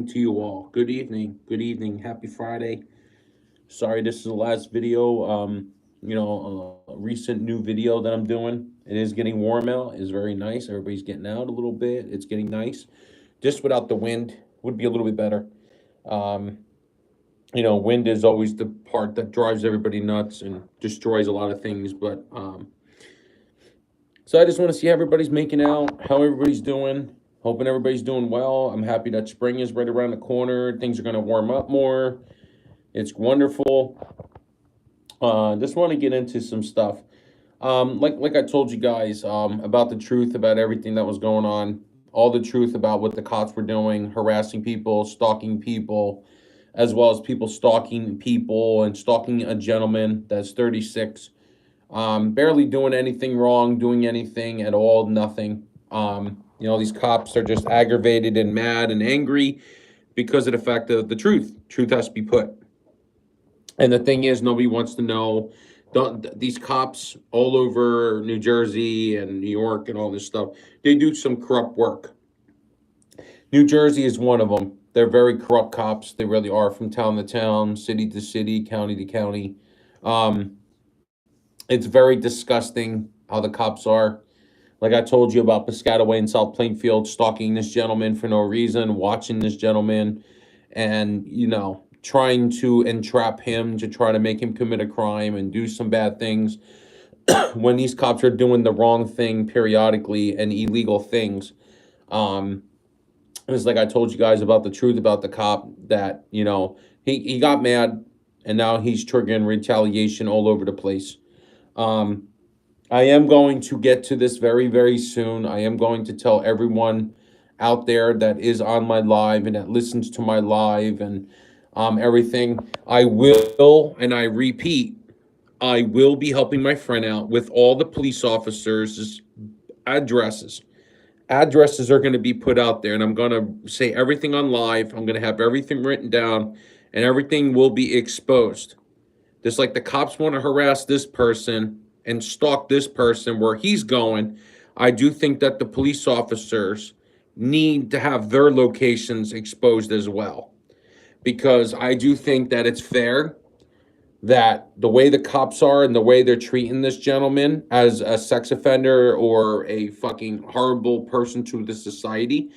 to you all. Good evening. Good evening. Happy Friday. Sorry, this is the last video. A recent new video that I'm doing. It is getting warm out. It's very nice. Everybody's getting out a little bit. It's getting nice. Just without the wind would be a little bit better. Um, Wind is always the part that drives everybody nuts and destroys a lot of things. So I just want to see how everybody's making out, how everybody's doing. Hoping everybody's doing well. I'm happy that spring is right around the corner. Things are going to warm up more. It's wonderful. Just want to get into some stuff. Like I told you guys about the truth about everything that was going on, all the truth about what the cops were doing, harassing people, stalking people, as well as people stalking people and stalking a gentleman that's 36, barely doing anything wrong, doing anything at all, nothing. These cops are just aggravated and mad and angry because of the fact of the truth. Truth has to be put. And the thing is, nobody wants to know. These cops all over New Jersey and New York and all this stuff, they do some corrupt work. New Jersey is one of them. They're very corrupt cops. They really are, from town to town, city to city, county to county. Um, it's very disgusting how the cops are. Like I told you about Piscataway and South Plainfield, stalking this gentleman for no reason, watching this gentleman, and trying to entrap him to try to make him commit a crime and do some bad things when these cops are doing the wrong thing periodically and illegal things. Um, it's like I told you guys about the truth about the cop that, he got mad and now he's triggering retaliation all over the place. Um, I am going to get to this very, very soon. I am going to tell everyone out there that is on my live and that listens to my live and everything. I will, and I repeat, I will be helping my friend out with all the police officers' addresses. Addresses are going to be put out there, and I'm going to say everything on live. I'm going to have everything written down, and everything will be exposed. Just like the cops want to harass this person and stalk this person where he's going, I do think that the police officers need to have their locations exposed as well. Because I do think that it's fair that the way the cops are and the way they're treating this gentleman as a sex offender or a fucking horrible person to the society,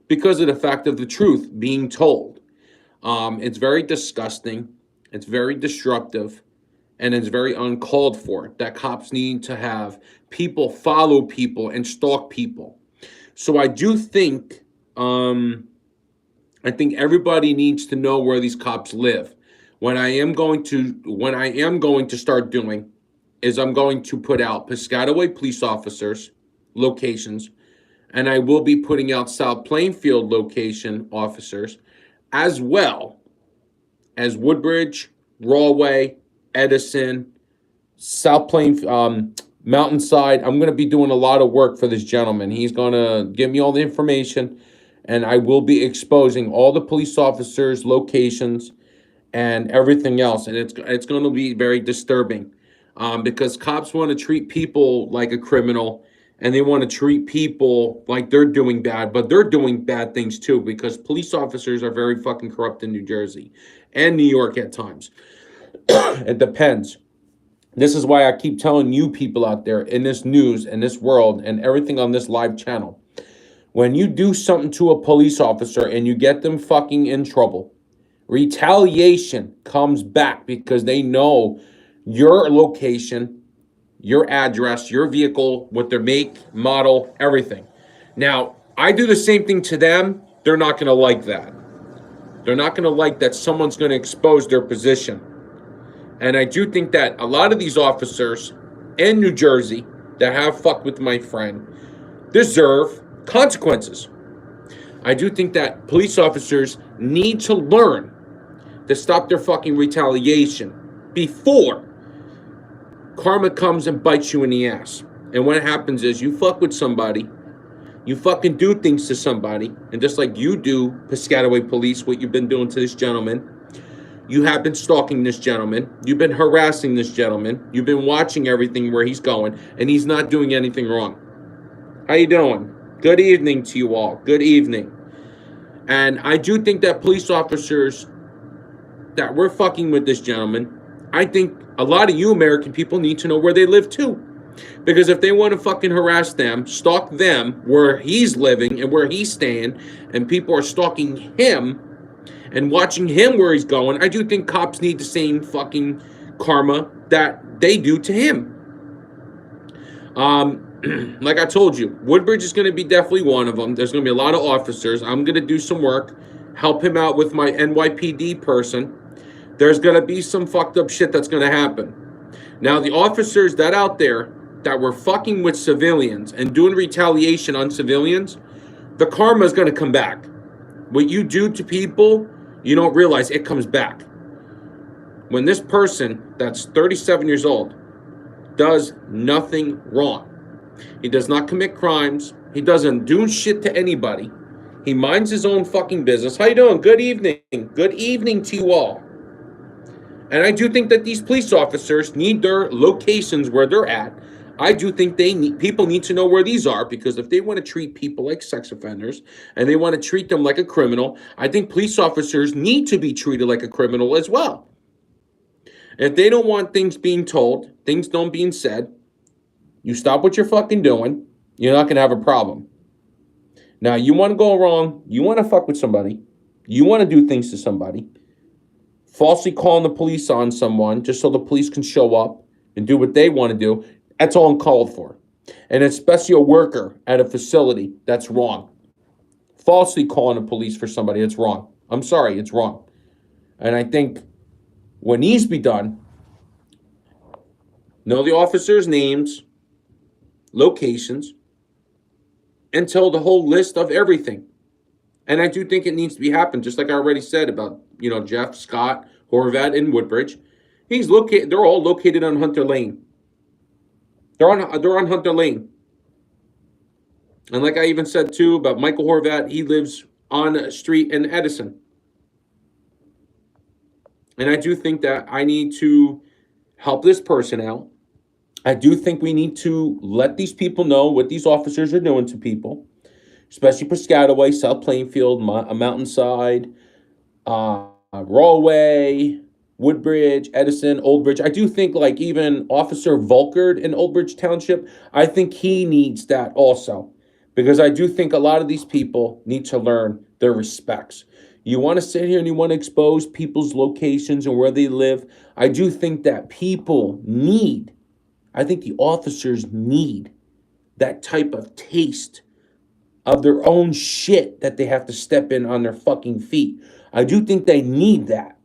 because of the fact of the truth being told. It's very disgusting. It's very disruptive, and it's very uncalled for that cops need to have people follow people and stalk people. So I think everybody needs to know where these cops live. What I am going to start doing is I'm going to put out Piscataway police officers locations, and I will be putting out South Plainfield location officers, as well as Woodbridge, Rawway, Edison, South Plain, Mountainside. I'm going to be doing a lot of work for this gentleman. He's going to give me all the information, and I will be exposing all the police officers' locations and everything else. And it's going to be very disturbing, because cops want to treat people like a criminal, and they want to treat people like they're doing bad, but they're doing bad things too, because police officers are very fucking corrupt in New Jersey and New York at times. It depends. This is why I keep telling you people out there in this news and this world and everything on this live channel. When you do something to a police officer and you get them fucking in trouble, retaliation comes back, because they know your location, your address, your vehicle, what their make, model, everything. Now, I do the same thing to them. They're not going to like that. They're not going to like that someone's going to expose their position. And I do think that a lot of these officers in New Jersey that have fucked with my friend deserve consequences. I do think that police officers need to learn to stop their fucking retaliation before karma comes and bites you in the ass. And what happens is you fuck with somebody, you fucking do things to somebody, and just like you do, Piscataway police, what you've been doing to this gentleman, you have been stalking this gentleman, you've been harassing this gentleman, you've been watching everything where he's going, and he's not doing anything wrong. How you doing? Good evening to you all. Good evening. And I do think that police officers that we're fucking with this gentleman, I think a lot of you American people need to know where they live too. Because if they want to fucking harass them, stalk them where he's living and where he's staying, and people are stalking him and watching him where he's going, I do think cops need the same fucking karma that they do to him. Like I told you, Woodbridge is going to be definitely one of them. There's going to be a lot of officers. I'm going to do some work, help him out with my NYPD person. There's going to be some fucked up shit that's going to happen. Now, the officers that out there that were fucking with civilians and doing retaliation on civilians, the karma is going to come back. What you do to people, you don't realize it comes back. When this person that's 37 years old does nothing wrong, he does not commit crimes, he doesn't do shit to anybody, he minds his own fucking business. How you doing? Good evening. Good evening to you all. And I do think that these police officers need their locations where they're at. I do think people need to know where these are, because if they want to treat people like sex offenders and they want to treat them like a criminal, I think police officers need to be treated like a criminal as well. If they don't want things being told, things don't being said, you stop what you're fucking doing, you're not going to have a problem. Now, you want to go wrong, you want to fuck with somebody, you want to do things to somebody, falsely calling the police on someone just so the police can show up and do what they want to do, that's all uncalled for. And especially a worker at a facility, that's wrong. Falsely calling the police for somebody, it's wrong. I'm sorry, it's wrong. And I think what needs to be done, know the officers' names, locations, and tell the whole list of everything. And I do think it needs to be happened, just like I already said about, Jeff, Scott, Horvat, and Woodbridge. They're all located on Hunter Lane. They're on Hunter Lane. And like I even said too about Michael Horvat, he lives on a street in Edison. And I do think that I need to help this person out. I do think we need to let these people know what these officers are doing to people, especially Piscataway, South Plainfield, Mountainside, Rawway, Woodbridge, Edison, Old Bridge. I do think like even Officer Volkert in Old Bridge Township, I think he needs that also, because I do think a lot of these people need to learn their respects. You want to sit here and you want to expose people's locations and where they live. I do think that I think the officers need that type of taste of their own shit that they have to step in on their fucking feet. I do think they need that.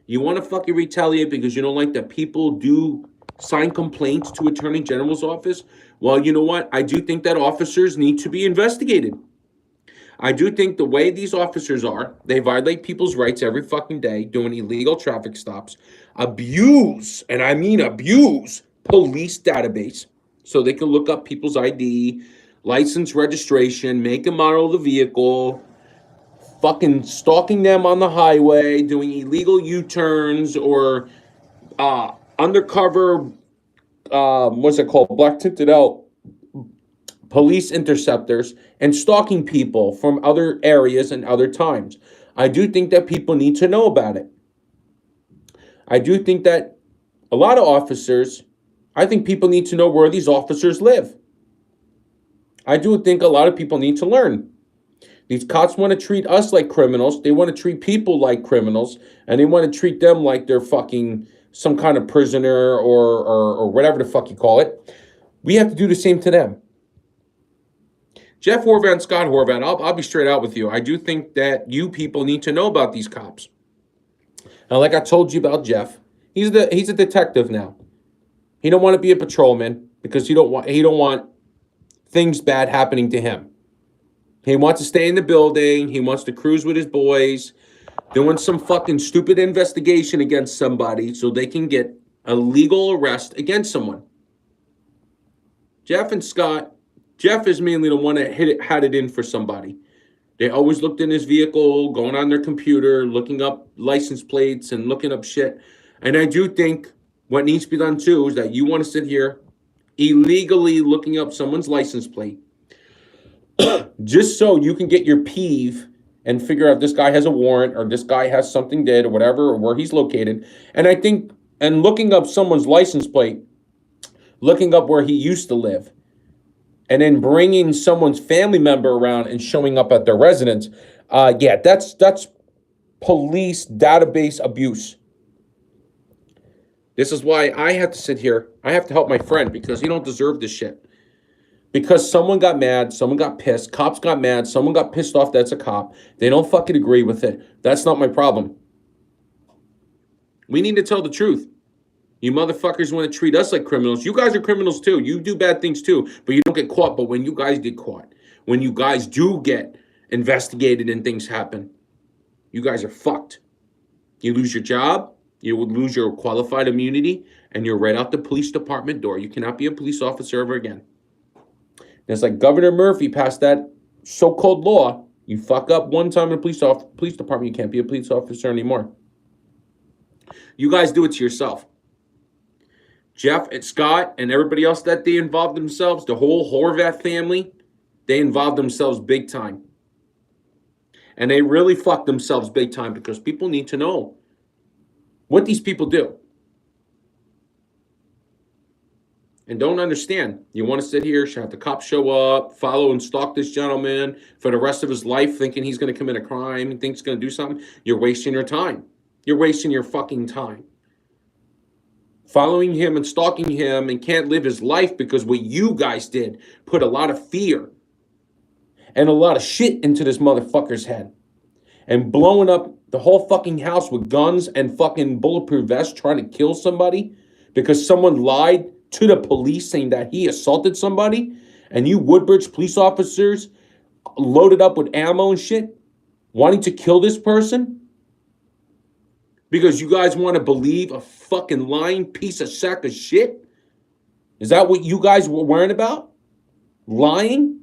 You want to fucking retaliate because you don't like that people do sign complaints to Attorney General's office? Well, you know what? I do think that officers need to be investigated. I do think the way these officers are, they violate people's rights every fucking day, doing illegal traffic stops, abuse, and I mean abuse, police database, so they can look up people's ID, license, registration, make and model of the vehicle, fucking stalking them on the highway, doing illegal U-turns or undercover, what's it called, black tinted out police interceptors, and stalking people from other areas and other times. I do think that people need to know about it. I do think that a lot of officers, I think people need to know where these officers live. I do think a lot of people need to learn. These cops want to treat us like criminals. They want to treat people like criminals, and they want to treat them like they're fucking some kind of prisoner or whatever the fuck you call it. We have to do the same to them. Jeff Horvat and Scott Horvat, I'll be straight out with you. I do think that you people need to know about these cops. Now, like I told you about Jeff, he's a detective now. He don't want to be a patrolman because he don't want things bad happening to him. He wants to stay in the building. He wants to cruise with his boys, doing some fucking stupid investigation against somebody so they can get a legal arrest against someone. Jeff and Scott, Jeff is mainly the one that had it in for somebody. They always looked in his vehicle, going on their computer, looking up license plates and looking up shit. And I do think what needs to be done too is that you want to sit here illegally looking up someone's license plate, just so you can get your peeve and figure out this guy has a warrant or this guy has something did or whatever or where he's located. And I think, and looking up someone's license plate, looking up where he used to live, and then bringing someone's family member around and showing up at their residence, yeah, that's police database abuse. This is why I have to sit here. I have to help my friend because he don't deserve this shit. Because someone got mad, someone got pissed, cops got mad, someone got pissed off that's a cop. They don't fucking agree with it. That's not my problem. We need to tell the truth. You motherfuckers want to treat us like criminals. You guys are criminals too. You do bad things too, but you don't get caught. But when you guys get caught, when you guys do get investigated and things happen, you guys are fucked. You lose your job, you would lose your qualified immunity, and you're right out the police department door. You cannot be a police officer ever again. It's like Governor Murphy passed that so-called law. You fuck up one time in a police department, you can't be a police officer anymore. You guys do it to yourself. Jeff and Scott and everybody else that they involved themselves, the whole Horvath family, they involved themselves big time. And they really fucked themselves big time because people need to know what these people do. And don't understand. You want to sit here, have the cops show up, follow and stalk this gentleman for the rest of his life, thinking he's going to commit a crime and thinks he's going to do something. You're wasting your time. You're wasting your fucking time. Following him and stalking him and can't live his life because what you guys did put a lot of fear and a lot of shit into this motherfucker's head. And blowing up the whole fucking house with guns and fucking bulletproof vests trying to kill somebody because someone lied to the police saying that he assaulted somebody, and you Woodbridge police officers loaded up with ammo and shit, wanting to kill this person because you guys want to believe a fucking lying piece of sack of shit? Is that what you guys were worrying about? Lying?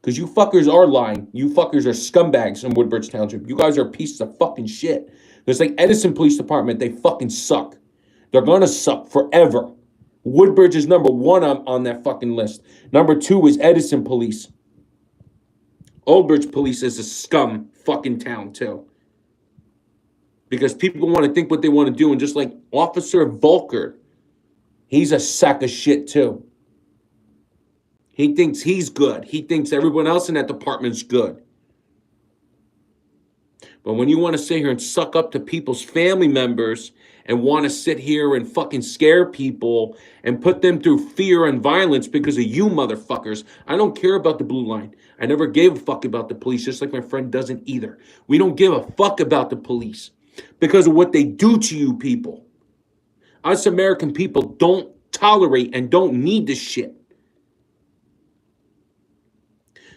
Because you fuckers are lying. You fuckers are scumbags in Woodbridge Township. You guys are pieces of fucking shit. It's like Edison Police Department. They fucking suck. They're going to suck forever. Woodbridge is number one on that fucking list. Number two is Edison Police. Old Bridge Police is a scum fucking town too. Because people want to think what they want to do. And just like Officer Volker, he's a sack of shit too. He thinks he's good. He thinks everyone else in that department's good. But when you want to sit here and suck up to people's family members and want to sit here and fucking scare people and put them through fear and violence because of you motherfuckers, I don't care about the blue line. I never gave a fuck about the police, just like my friend doesn't either. We don't give a fuck about the police because of what they do to you people. Us American people don't tolerate and don't need this shit.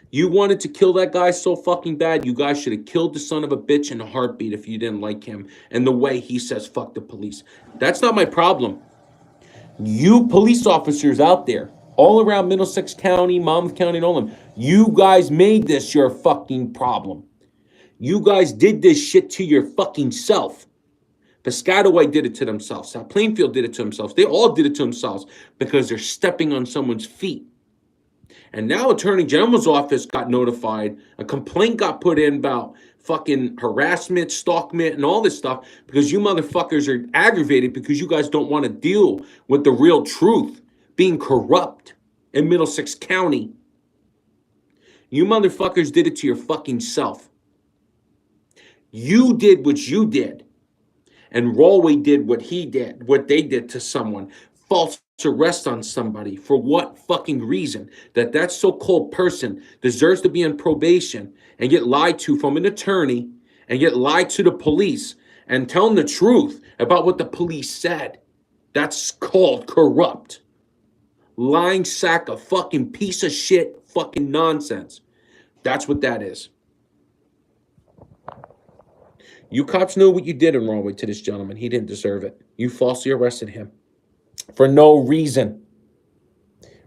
You wanted to kill that guy so fucking bad, you guys should have killed the son of a bitch in a heartbeat if you didn't like him and the way he says fuck the police. That's not my problem. You police officers out there, all around Middlesex County, Monmouth County, and all of them, you guys made this your fucking problem. You guys did this shit to your fucking self. Piscataway did it to themselves. South Plainfield did it to themselves. They all did it to themselves because they're stepping on someone's feet. And now Attorney General's office got notified. A complaint got put in about fucking harassment, stalkment, and all this stuff because you motherfuckers are aggravated because you guys don't want to deal with the real truth being corrupt in Middlesex County. You motherfuckers did it to your fucking self. You did what you did. And Rawley did what he did, what they did to someone. False arrest on somebody. For what fucking reason? That so-called person deserves to be on probation and get lied to from an attorney and get lied to the police and telling the truth about what the police said. That's called corrupt. Lying sack of fucking piece of shit fucking nonsense. That's what that is. You cops know what you did in Rahway to this gentleman. He didn't deserve it. You falsely arrested him for no reason.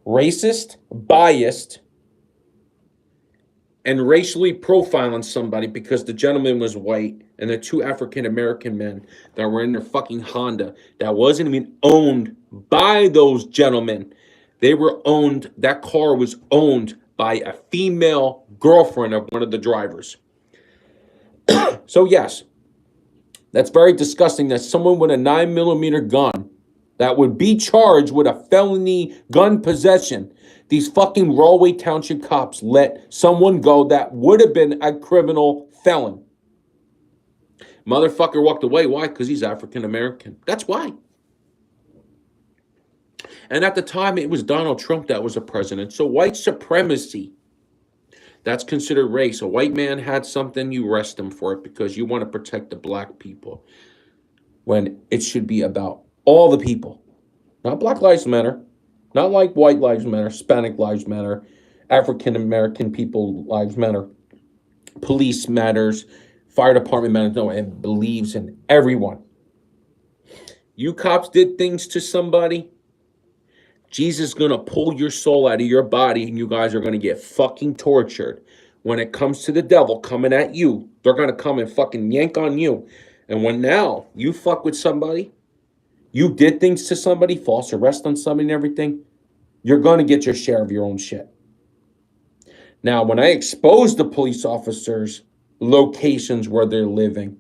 Racist, biased, and racially profiling somebody because the gentleman was white and the two African-American men that were in their fucking Honda that wasn't even owned by those gentlemen. They were owned, that car was owned by a female girlfriend of one of the drivers. So yes, that's very disgusting that someone with a 9mm gun that would be charged with a felony gun possession, these fucking Rahway Township cops let someone go that would have been a criminal felon. Motherfucker walked away. Why? Because he's African American. That's why. And at the time, it was Donald Trump that was a president. So white supremacy, that's considered race. A white man had something, you arrest him for it because you want to protect the black people. When it should be about all the people. Not Black Lives Matter. Not like White Lives Matter, Hispanic Lives Matter, African American people lives matter. Police matters. Fire department matters. No, it believes in everyone. You cops did things to somebody. Jesus is going to pull your soul out of your body and you guys are going to get fucking tortured. When it comes to the devil coming at you, they're going to come and fucking yank on you. And when now you fuck with somebody, you did things to somebody, false arrest on somebody and everything, you're going to get your share of your own shit. Now, when I expose the police officers' locations where they're living,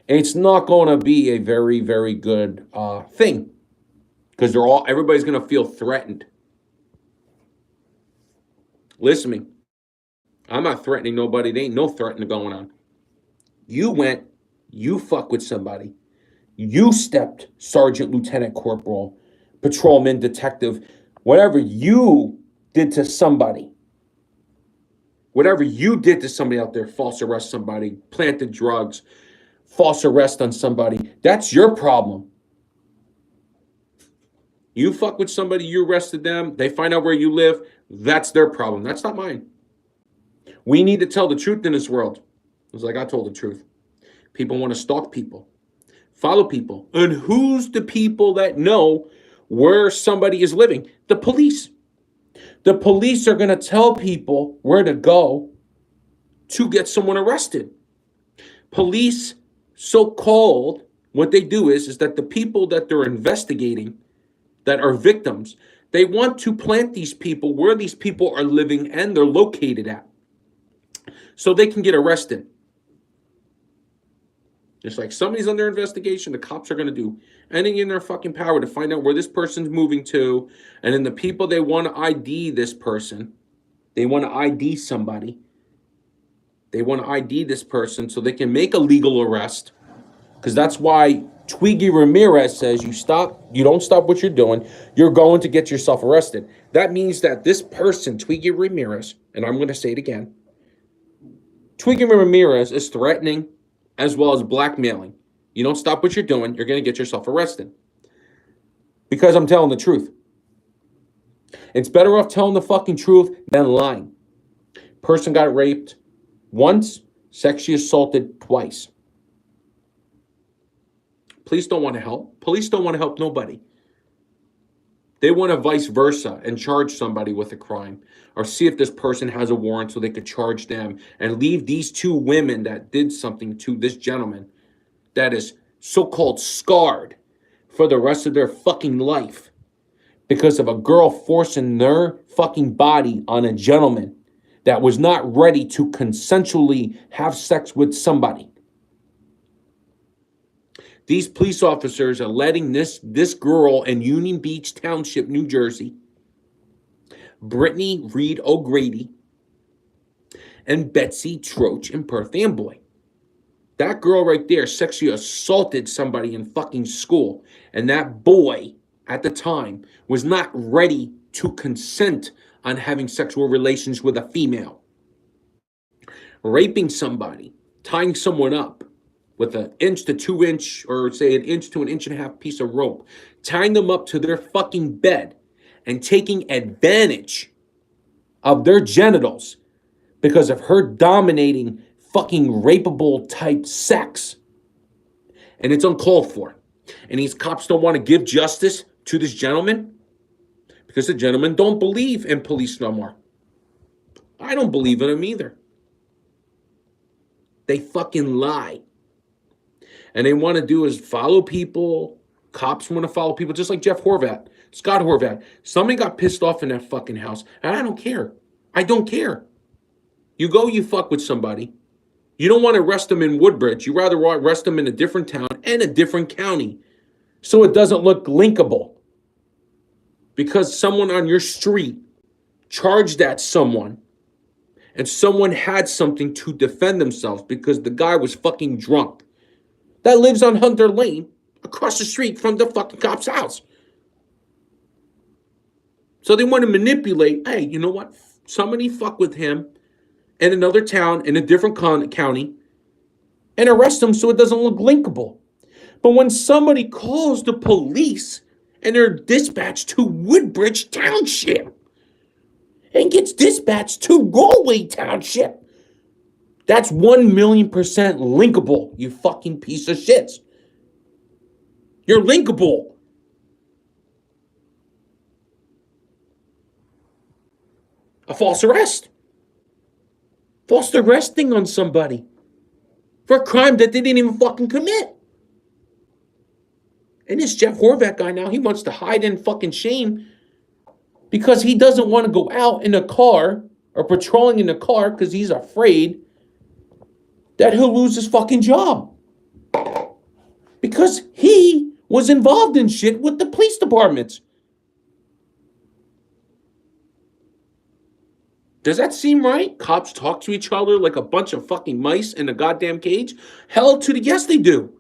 it's not going to be a very, very good thing. Because everybody's going to feel threatened. Listen to me. I'm not threatening nobody. There ain't no threatening going on. You fuck with somebody. You stepped sergeant, lieutenant, corporal, patrolman, detective, whatever you did to somebody. Whatever you did to somebody out there, false arrest somebody, planted drugs, false arrest on somebody, that's your problem. You fuck with somebody, you arrested them, they find out where you live, that's their problem. That's not mine. We need to tell the truth in this world. It's like I told the truth. People want to stalk people, follow people. And who's the people that know where somebody is living? The police. The police are going to tell people where to go to get someone arrested. Police, so-called, what they do is that the people that they're investigating that are victims, they want to plant these people where these people are living and they're located at so they can get arrested. Just like somebody's under investigation, the cops are going to do anything in their fucking power to find out where this person's moving to. And then the people, they want to ID this person. They want to ID somebody. They want to ID this person so they can make a legal arrest. Because that's why Twiggy Ramirez says you don't stop what you're doing, you're going to get yourself arrested. That means that this person, Twiggy Ramirez, and I'm going to say it again, Twiggy Ramirez is threatening as well as blackmailing. You don't stop what you're doing, you're going to get yourself arrested. Because I'm telling the truth. It's better off telling the fucking truth than lying. Person got raped once, sexually assaulted twice. Police don't want to help. Police don't want to help nobody. They want to vice versa and charge somebody with a crime or see if this person has a warrant so they could charge them and leave these two women that did something to this gentleman that is so-called scarred for the rest of their fucking life because of a girl forcing their fucking body on a gentleman that was not ready to consensually have sex with somebody. These police officers are letting this girl in Union Beach Township, New Jersey, Brittany Reed O'Grady, and Betsy Troach in Perth Amboy. That girl right there sexually assaulted somebody in fucking school. And that boy at the time was not ready to consent on having sexual relations with a female. Raping somebody, tying someone up with an 1 to 2 inch, or say 1 to 1.5 inch piece of rope, tying them up to their fucking bed and taking advantage of their genitals because of her dominating fucking rapeable type sex. And it's uncalled for. And these cops don't want to give justice to this gentleman because the gentleman don't believe in police no more. I don't believe in them either. They fucking lie. And they want to do is follow people. Cops want to follow people, just like Jeff Horvath, Scott Horvath. Somebody got pissed off in that fucking house, and I don't care. I don't care. You go, you fuck with somebody. You don't want to arrest them in Woodbridge. You rather arrest them in a different town and a different county so it doesn't look linkable. Because someone on your street charged at someone and someone had something to defend themselves because the guy was fucking drunk. That lives on Hunter Lane across the street from the fucking cop's house. So they want to manipulate, hey, you know what? Somebody fuck with him in another town, in a different county, and arrest him so it doesn't look linkable. But when somebody calls the police and they're dispatched to Woodbridge Township and gets dispatched to Galway Township, that's 1,000,000% linkable, you fucking piece of shit. You're linkable. A false arrest. False arresting on somebody for a crime that they didn't even fucking commit. And this Jeff Horvath guy now, he wants to hide in fucking shame because he doesn't want to go out in a car or patrolling in a car because he's afraid that he'll lose his fucking job. Because he was involved in shit with the police departments. Does that seem right? Cops talk to each other like a bunch of fucking mice in a goddamn cage? Hell to the yes, they do.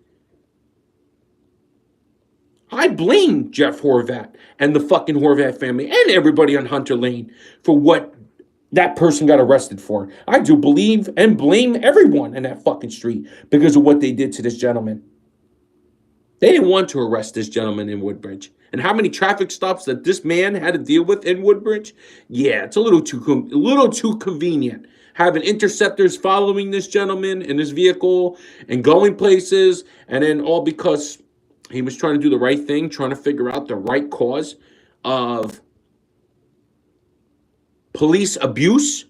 I blame Jeff Horvath and the fucking Horvath family and everybody on Hunter Lane for what that person got arrested for. I do believe and blame everyone in that fucking street because of what they did to this gentleman. They didn't want to arrest this gentleman in Woodbridge. And how many traffic stops that this man had to deal with in Woodbridge? Yeah, it's a little too convenient. Having interceptors following this gentleman in his vehicle and going places, and then all because he was trying to do the right thing, trying to figure out the right cause of police abuse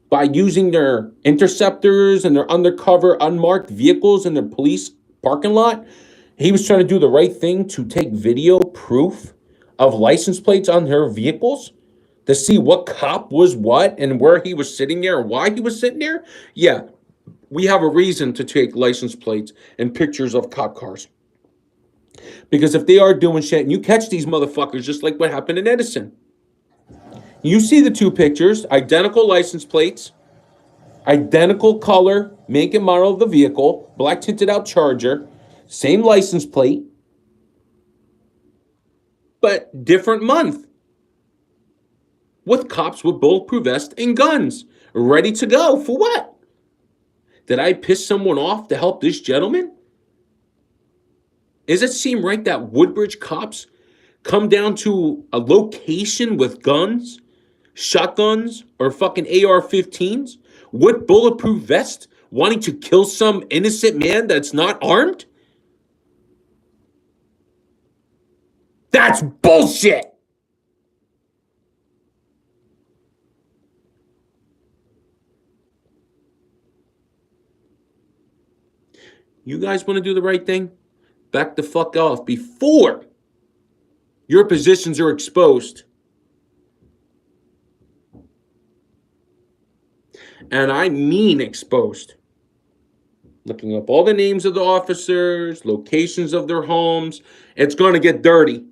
by using their interceptors and their undercover unmarked vehicles in their police parking lot. He was trying to do the right thing to take video proof of license plates on their vehicles to see what cop was what and where he was sitting there and why he was sitting there. Yeah, we have a reason to take license plates and pictures of cop cars. Because if they are doing shit and you catch these motherfuckers, just like what happened in Edison, you see the two pictures, identical license plates, identical color, make and model of the vehicle, black tinted out Charger, same license plate, but different month. With cops with bulletproof vests and guns, ready to go. For what? Did I piss someone off to help this gentleman? Does it seem right that Woodbridge cops come down to a location with guns, shotguns, or fucking AR-15s with bulletproof vests, wanting to kill some innocent man that's not armed? That's bullshit! You guys want to do the right thing? Back the fuck off before your positions are exposed. And I mean exposed. Looking up all the names of the officers, locations of their homes. It's going to get dirty.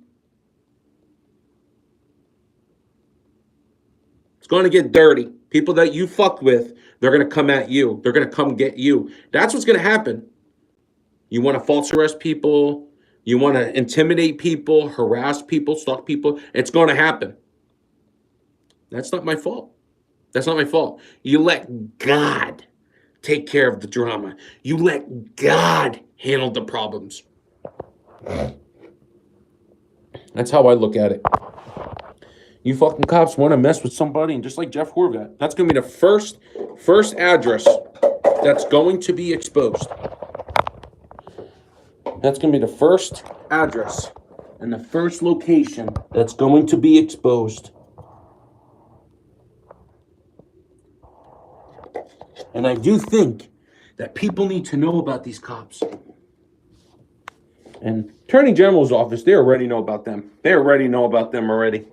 It's going to get dirty. People that you fuck with, they're going to come at you. They're going to come get you. That's what's going to happen. You want to false arrest people. You want to intimidate people, harass people, stalk people. It's going to happen. That's not my fault. That's not my fault. You let God take care of the drama. You let God handle the problems. That's how I look at it. You fucking cops want to mess with somebody, and just like Jeff Horvath, that's going to be the first address that's going to be exposed. That's going to be the first address and the first location that's going to be exposed. And I do think that people need to know about these cops. And Attorney General's office, they already know about them. They already know about them already.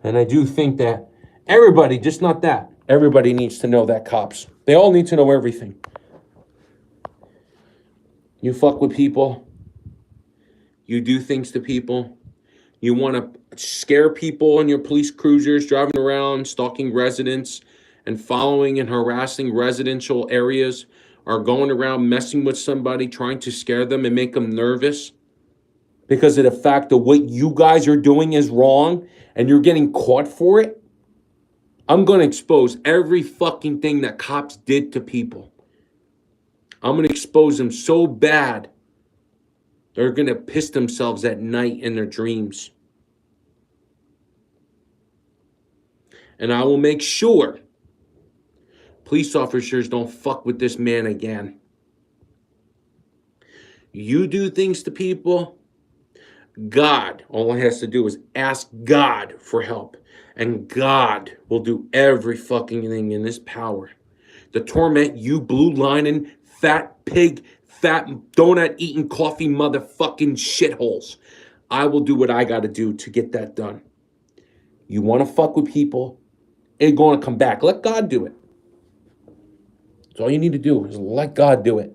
And I do think that Everybody, just not that. Everybody needs to know that, cops. They all need to know everything. You fuck with people. You do things to people. You want to scare people in your police cruisers, driving around, stalking residents, and following and harassing residential areas, or going around messing with somebody, trying to scare them and make them nervous because of the fact that what you guys are doing is wrong and you're getting caught for it. I'm going to expose every fucking thing that cops did to people. I'm going to expose them so bad, they're going to piss themselves at night in their dreams. And I will make sure police officers don't fuck with this man again. You do things to people, God, all he has to do is ask God for help. And God will do every fucking thing in his power to torment you blue lining, fat pig, fat donut eating, coffee motherfucking shitholes. I will do what I got to do to get that done. You want to fuck with people, it's going to come back. Let God do it. That's all you need to do is let God do it.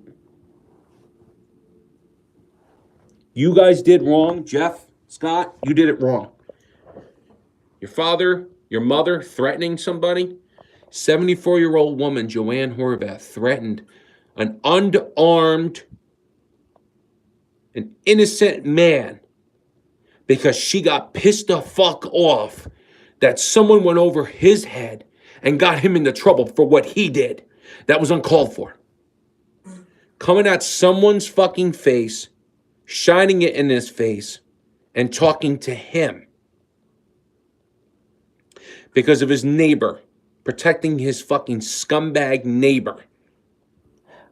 You guys did wrong, Jeff, Scott, you did it wrong. Your father, your mother threatening somebody. 74-year-old woman, Joanne Horvath, threatened an unarmed, an innocent man because she got pissed the fuck off that someone went over his head and got him into trouble for what he did. That was uncalled for. Coming at someone's fucking face, shining it in his face, and talking to him because of his neighbor, protecting his fucking scumbag neighbor,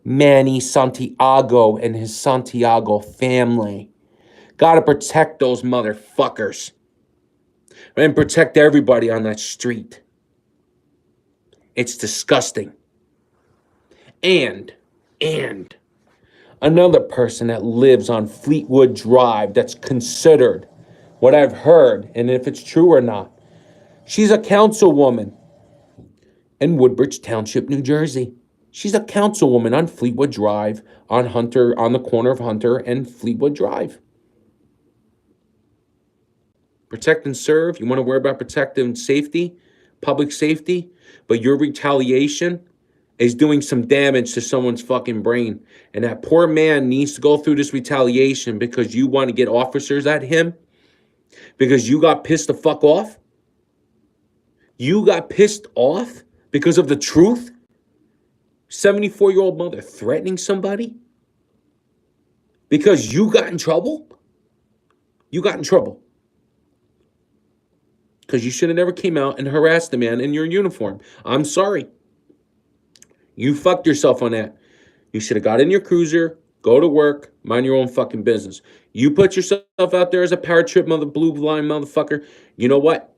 Manny Santiago and his Santiago family. Gotta protect those motherfuckers. And protect everybody on that street. It's disgusting. And another person that lives on Fleetwood Drive that's considered, what I've heard, and if it's true or not, she's a councilwoman in Woodbridge Township, New Jersey. She's a councilwoman on Fleetwood Drive, on the corner of Hunter and Fleetwood Drive. Protect and serve. You want to worry about protecting safety, public safety, but your retaliation is doing some damage to someone's fucking brain. And that poor man needs to go through this retaliation because you want to get officers at him, because you got pissed the fuck off. You got pissed off because of the truth. 74-year-old mother threatening somebody because you got in trouble. You got in trouble because you should have never came out and harassed the man in your uniform. I'm sorry. You fucked yourself on that. You should have got in your cruiser, go to work, mind your own fucking business. You put yourself out there as a paratrooper, blue line motherfucker. You know what?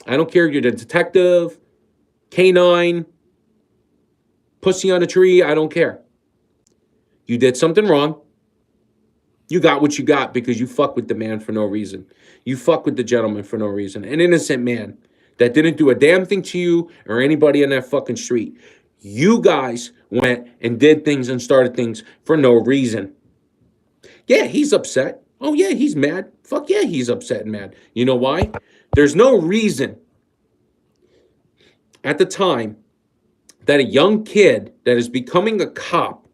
I don't care if you're the detective, canine, pussy on a tree. I don't care. You did something wrong. You got what you got because you fuck with the man for no reason. You fuck with the gentleman for no reason. An innocent man that didn't do a damn thing to you or anybody on that fucking street. You guys went and did things and started things for no reason. Yeah, he's upset. Oh, yeah, he's mad. Fuck yeah, he's upset and mad. You know why? There's no reason at the time that a young kid that is becoming a cop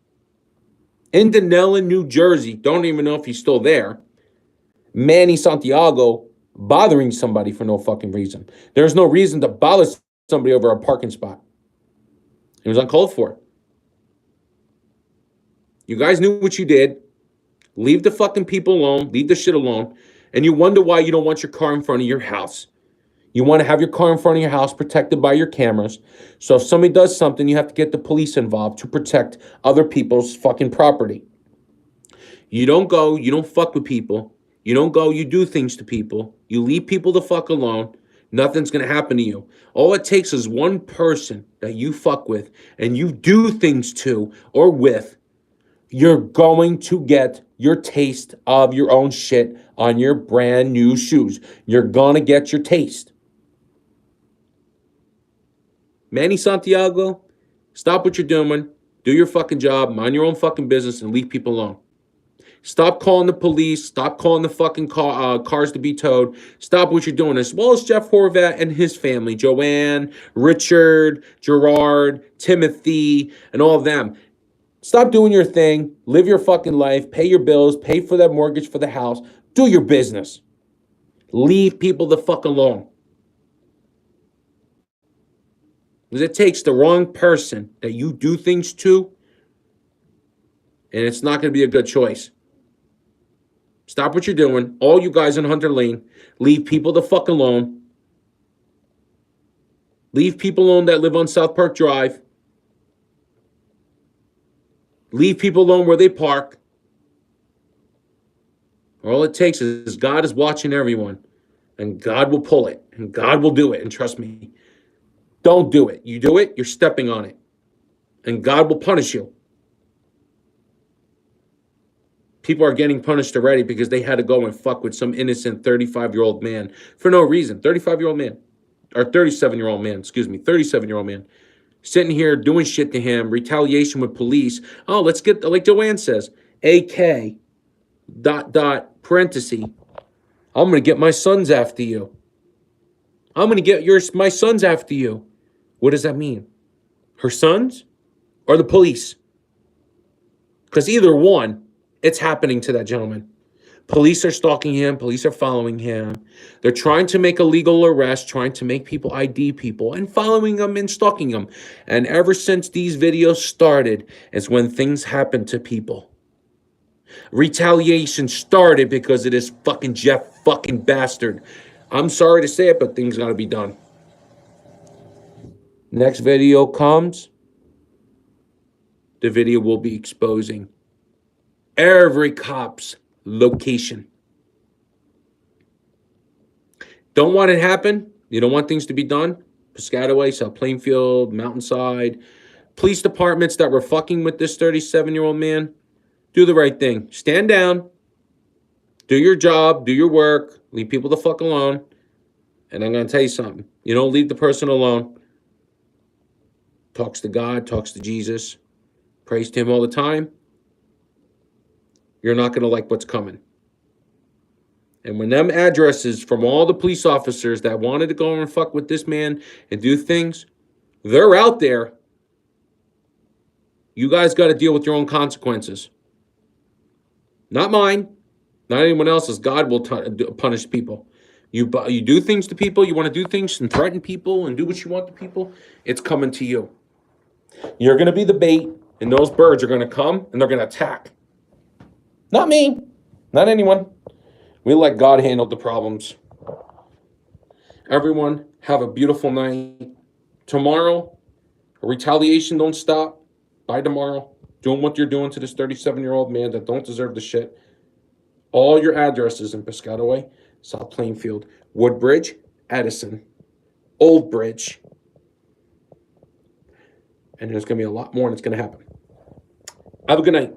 in Denellen, New Jersey, don't even know if he's still there, Manny Santiago, bothering somebody for no fucking reason. There's no reason to bother somebody over a parking spot. It was uncalled for. You guys knew what you did. Leave the fucking people alone. Leave the shit alone. And you wonder why you don't want your car in front of your house. You want to have your car in front of your house protected by your cameras. So if somebody does something, you have to get the police involved to protect other people's fucking property. You don't go, you don't fuck with people. You don't go, you do things to people. You leave people the fuck alone. Nothing's going to happen to you. All it takes is one person that you fuck with and you do things to or with. You're going to get your taste of your own shit on your brand new shoes. You're going to get your taste. Manny Santiago, stop what you're doing. Do your fucking job. Mind your own fucking business and leave people alone. Stop calling the police. Stop calling the fucking cars to be towed. Stop what you're doing. As well as Jeff Horvath and his family. Joanne, Richard, Gerard, Timothy, and all of them. Stop doing your thing. Live your fucking life. Pay your bills. Pay for that mortgage for the house. Do your business. Leave people the fuck alone. Because it takes the wrong person that you do things to, and it's not going to be a good choice. Stop what you're doing. All you guys in Hunter Lane, leave people the fuck alone. Leave people alone that live on South Park Drive. Leave people alone where they park. All it takes is God is watching everyone, and God will pull it, and God will do it. And trust me, don't do it. You do it, you're stepping on it, and God will punish you. People are getting punished already because they had to go and fuck with some innocent 35-year-old man for no reason. 35-year-old man. Or 37-year-old man, 37-year-old man. Sitting here doing shit to him, retaliation with police. Oh, let's get, like Joanne says, AK, ... parenthesis. I'm going to get my sons after you. I'm going to get my sons after you. What does that mean? Her sons or the police? Because either one, it's happening to that gentleman. Police are stalking him. Police are following him. They're trying to make a legal arrest, trying to make people ID people and following them and stalking them. And ever since these videos started is when things happen to people. Retaliation started because of this fucking Jeff fucking bastard. I'm sorry to say it, but things got to be done. Next video comes. The video will be exposing every cop's location. Don't want it to happen. You don't want things to be done. Piscataway, South Plainfield, Mountainside. Police departments that were fucking with this 37-year-old man, do the right thing. Stand down. Do your job. Do your work. Leave people the fuck alone. And I'm going to tell you something. You don't leave the person alone. Talks to God. Talks to Jesus. Prays to him all the time. You're not going to like what's coming. And when them addresses from all the police officers that wanted to go and fuck with this man and do things, they're out there. You guys got to deal with your own consequences. Not mine. Not anyone else's. God will punish people. You do things to people. You want to do things and threaten people and do what you want to people. It's coming to you. You're going to be the bait, and those birds are going to come and they're going to attack. Not me. Not anyone. We let God handle the problems. Everyone, have a beautiful night. Tomorrow, retaliation don't stop. By tomorrow, doing what you're doing to this 37-year-old man that don't deserve the shit. All your addresses in Piscataway, South Plainfield, Woodbridge, Edison, Old Bridge. And there's going to be a lot more, and it's going to happen. Have a good night.